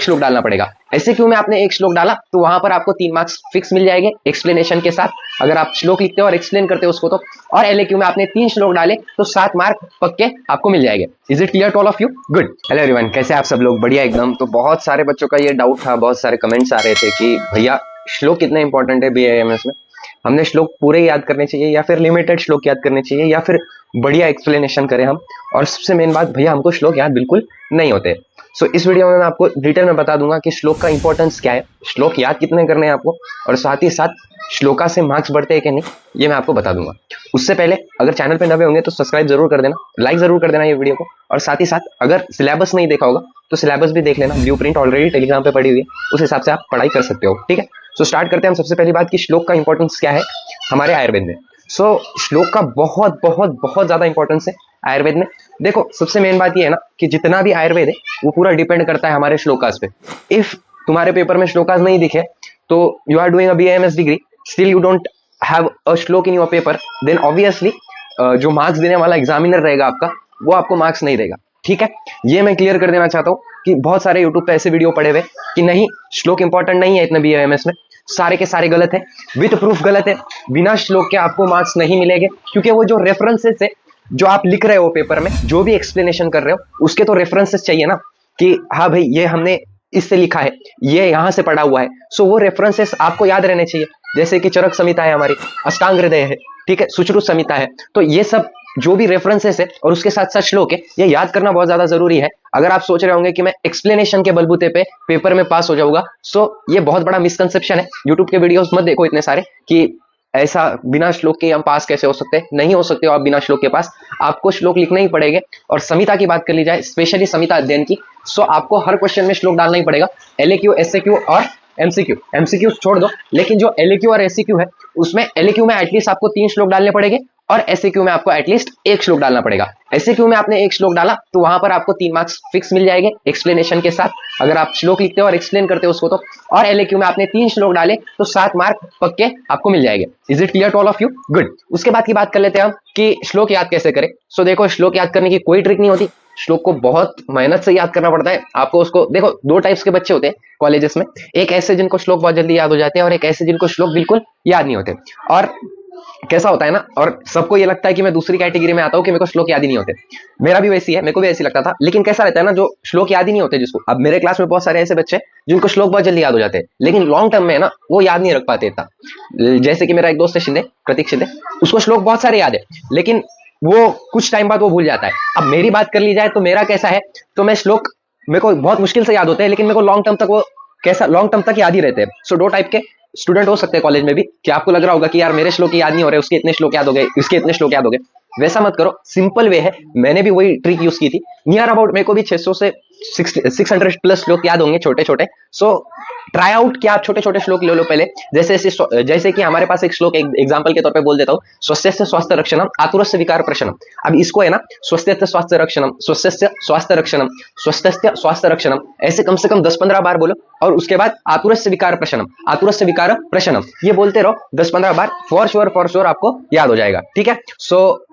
श्लोक डालना पड़ेगा। ऐसे क्यों में आपने एक श्लोक डाला तो वहां पर आपको 3 मार्क्स फिक्स मिल जाएंगे एक्सप्लेनेशन के साथ, अगर आप श्लोक लिखते हो और एक्सप्लेन करते हो उसको तो। और एलएक्यू में आपने 3 श्लोक डाले तो 7 मार्क पक्के आपको मिल जाएंगे। Is it clear to all of you? Good. Hello everyone, कैसे आप सब लोग? बढ़िया एकदम। तो बहुत सारे बच्चों का ये डाउट था, बहुत सारे कमेंट्स आ रहे थे कि भैया श्लोक कितना इंपॉर्टेंट है बीएएमएस में, हमने श्लोक पूरे याद करने चाहिए या फिर लिमिटेड श्लोक याद करने चाहिए या फिर बढ़िया एक्सप्लेनेशन करें हम। और सबसे मेन बात, भैया हमको श्लोक याद बिल्कुल नहीं होते। सो इस वीडियो में मैं आपको डिटेल में बता दूंगा कि श्लोक का इंपॉर्टेंस क्या है, श्लोक याद कितने करने हैं आपको, और साथ ही साथ श्लोका से मार्क्स बढ़ते हैं कि नहीं, ये मैं आपको बता दूंगा। उससे पहले अगर चैनल पे नए होंगे तो सब्सक्राइब जरूर कर देना, लाइक जरूर कर देना ये वीडियो को, और साथ ही साथ अगर सिलेबस नहीं देखा होगा तो सिलेबस भी देख लेना, ब्लूप्रिंट ऑलरेडी टेलीग्राम पे पड़ी हुई है, उस हिसाब से आप पढ़ाई कर सकते हो। ठीक है, सो स्टार्ट करते हैं हम। सबसे पहली बात कि श्लोक का इंपॉर्टेंस क्या है हमारे आयुर्वेद में। सो श्लोक का बहुत बहुत बहुत ज्यादा इंपॉर्टेंस है आयुर्वेद में। देखो, सबसे मेन बात ये है ना कि जितना भी आयुर्वेद है वो पूरा डिपेंड करता है हमारे श्लोकास पे। इफ तुम्हारे पेपर में श्लोकास नहीं दिखे तो you are doing a BAMS degree, still you don't have a shloka in your paper, then obviously जो मार्क्स देने वाला एग्जामिनर रहेगा आपका, वो आपको मार्क्स नहीं देगा। ठीक है, ये मैं क्लियर कर देना चाहता हूँ कि बहुत सारे यूट्यूब पे ऐसे वीडियो पड़े हुए कि नहीं श्लोक इंपॉर्टेंट नहीं है इतना बीएएमएस में, सारे के सारे गलत है, विद प्रूफ गलत है, बिना श्लोक के आपको मार्क्स नहीं मिलेंगे। क्योंकि वो जो रेफरेंसेस है जो आप लिख रहे हो पेपर में, जो भी एक्सप्लेनेशन कर रहे हो, उसके तो रेफरेंसेस चाहिए ना कि हाँ भाई ये हमने इससे लिखा है, ये यहां से पढ़ा हुआ है। सो वो रेफरेंसेस आपको याद रहने चाहिए। जैसे कि चरक संहिता है हमारी, अष्टांग हृदय है, ठीक है, सुश्रुत संहिता है, तो ये सब जो भी रेफरेंसेस है और उसके साथ साथ श्लोक है, ये याद करना बहुत ज्यादा जरूरी है। अगर आप सोच रहे होंगे कि मैं एक्सप्लेनेशन के बलबूते पे पेपर में पास हो जाऊंगा, सो ये बहुत बड़ा मिसकंसेप्शन है। यूट्यूब के वीडियोस मत देखो इतने सारे कि ऐसा बिना श्लोक के हम पास कैसे हो सकते हैं। नहीं हो सकते हो आप बिना श्लोक के पास, आपको श्लोक लिखने ही पड़ेंगे। और संहिता की बात कर ली जाए, स्पेशली संहिता अध्ययन की, सो आपको हर क्वेश्चन में श्लोक डालना ही पड़ेगा। एलएक्यू, एसएक्यू और एमसीक्यू, एमसीक्यू छोड़ दो, लेकिन जो एलएक्यू और एससीक्यू है उसमें एलएक्यू में एटलीस्ट आपको 3 श्लोक डालने पड़ेंगे और एसएक्यू में आपको एटलीस्ट 1 श्लोक डालना पड़ेगा। एसएक्यू में आपने 1 श्लोक डाला तो वहां पर आपको 3 मार्क्स फिक्स मिल जाएंगे एक्सप्लेनेशन के साथ, अगर आप श्लोक लिखते हो और एक्सप्लेन करते हो उसको तो। और एलएक्यू में आपने 3 श्लोक डाले तो 7 मार्क पक्के आपको मिल जाएंगे। Is it clear to all of you? Good. उसके बाद की बात कर लेते हैं हम कि श्लोक याद कैसे करें। सो देखो, श्लोक याद करने की कोई ट्रिक नहीं होती, श्लोक को बहुत मेहनत से याद करना पड़ता है आपको। उसको देखो, 2 टाइप्स के बच्चे होते हैं कॉलेजेस में, एक ऐसे जिनको श्लोक बहुत जल्दी याद हो जाते हैं और एक ऐसे जिनको श्लोक बिल्कुल याद नहीं होते। और कैसा होता है ना, और सबको ये लगता है कि मैं दूसरी कैटेगरी में आता हूं कि मेरे को श्लोक याद ही नहीं होते। मेरा भी वैसी है, मेरे को भी ऐसी लगता था। लेकिन कैसा रहता है ना, जो श्लोक याद ही नहीं होते जिसको, अब मेरे क्लास में बहुत सारे ऐसे बच्चे जिनको श्लोक बहुत जल्दी याद हो जाते हैं, लेकिन लॉन्ग टर्म में ना वो याद नहीं रख पाते इतना। जैसे कि मेरा एक दोस्त है शिंदे, प्रतीक शिंदे, उसको श्लोक बहुत सारे याद है लेकिन वो कुछ टाइम बाद वो भूल जाता है। अब मेरी बात कर ली जाए तो मेरा कैसा है, तो मैं श्लोक मेरे को बहुत मुश्किल से याद होते हैं, लेकिन मेरे को लॉन्ग टर्म तक वो कैसा लॉन्ग टर्म तक याद ही रहते हैं। सो 2 टाइप के स्टूडेंट हो सकते हैं कॉलेज में भी, कि आपको लग रहा होगा कि यार मेरे श्लोक याद नहीं हो रहे, उसके इतने श्लोक याद हो गए, इसके इतने श्लोक याद हो गए। वैसा मत करो, सिंपल वे है, मैंने भी वही ट्रिक यूज की थी। नियर अबाउट मेरे को भी 600 से 600 प्लस श्लोक याद होंगे छोटे छोटे। सो ट्राई आउट कि आप छोटे छोटे श्लोक ले लो पहले। जैसे कि हमारे पास एक श्लोक एग्जांपल के तौर पे बोल देता हूँ, स्वस्थस्य स्वास्थ्य रक्षणम आतुरस्य विकार प्रशमनम। अब इसको है ना, स्वस्थस्य स्वास्थ्य रक्षणम, स्वस्थस्य स्वास्थ्य रक्षणम, स्वस्थस्य स्वास्थ्य रक्षणम, ऐसे कम से कम 10-15 बार बोलो। और उसके बाद आतुरस्य विकार प्रशमनम, आतुरस्य विकार प्रशमनम, ये बोलते रहो 10-15 बार, फॉर श्योर आपको याद हो जाएगा। ठीक है, सो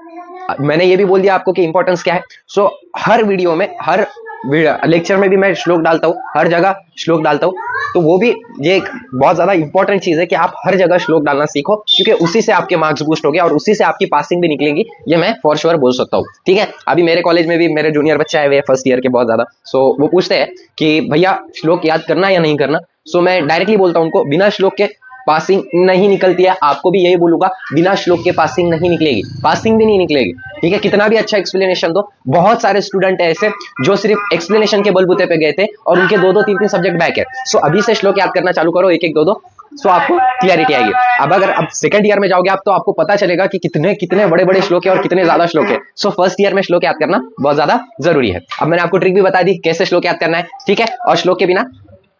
मैंने ये भी बोल दिया आपको कि इंपॉर्टेंस क्या है। सो हर वीडियो में, हर लेक्चर में भी मैं श्लोक डालता हूँ, हर जगह श्लोक डालता हूँ। तो वो भी ये एक बहुत ज्यादा इंपॉर्टेंट चीज है कि आप हर जगह श्लोक डालना सीखो, क्योंकि उसी से आपके मार्क्स बूस्ट हो गए और उसी से आपकी पासिंग भी निकलेगी, ये मैं फॉर श्योर बोल सकता हूँ। ठीक है, अभी मेरे कॉलेज में भी मेरे जूनियर बच्चे आए हुए फर्स्ट ईयर के बहुत ज्यादा, सो वो पूछते हैं कि भैया श्लोक याद करना या नहीं करना। सो मैं डायरेक्टली बोलता हूँ उनको, बिना श्लोक के पासिंग नहीं निकलती है। आपको भी यही बोलूंगा, बिना श्लोक के पासिंग नहीं निकलेगी, पासिंग भी नहीं निकलेगी। ठीक है, कितना भी अच्छा एक्सप्लेनेशन दो, बहुत सारे स्टूडेंट है ऐसे जो सिर्फ एक्सप्लेनेशन के बलबूते पे गए थे और उनके 2-2, 3-3 सब्जेक्ट बैक है। सो अभी से श्लोक याद करना चालू करो, 1-1, 2-2, सो आपको क्लियरिटी आएगी। अब अगर अब सेकंड ईयर में जाओगे आप, तो आपको पता चलेगा कि कितने कितने बड़े बड़े श्लोक है और कितने ज्यादा श्लोक है। सो फर्स्ट ईयर में श्लोक याद करना बहुत ज्यादा जरूरी है। अब मैंने आपको ट्रिक भी बता दी कैसे श्लोक याद करना है। ठीक है, और श्लोक के बिना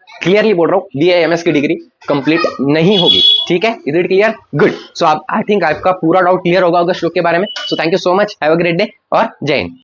क्लियरली बोल रहा हूं, बीएएमएस की डिग्री कंप्लीट नहीं होगी। ठीक है, इज इट क्लियर? गुड। सो आप आई थिंक आपका पूरा डाउट क्लियर होगा श्लोक के बारे में। So thank you so much, have a great day और जय हिंद।